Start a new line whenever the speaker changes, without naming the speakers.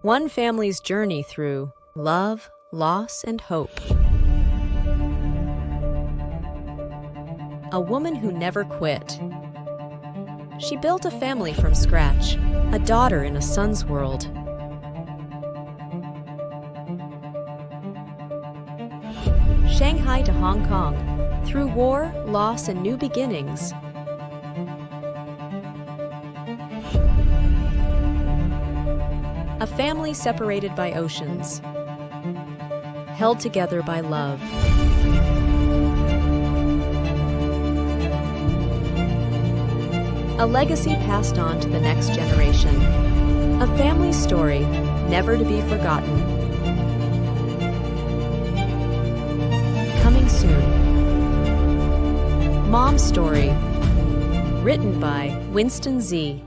One family's journey through love, loss, and hope. A woman who never quit. She built a family from scratch, a daughter in a son's world. Shanghai to Hong Kong, through war, loss, and new beginnings. A family separated by oceans, held together by love. A legacy passed on to the next generation. A family story never to be forgotten. Coming soon. Mom's Story, written by Winston Zee.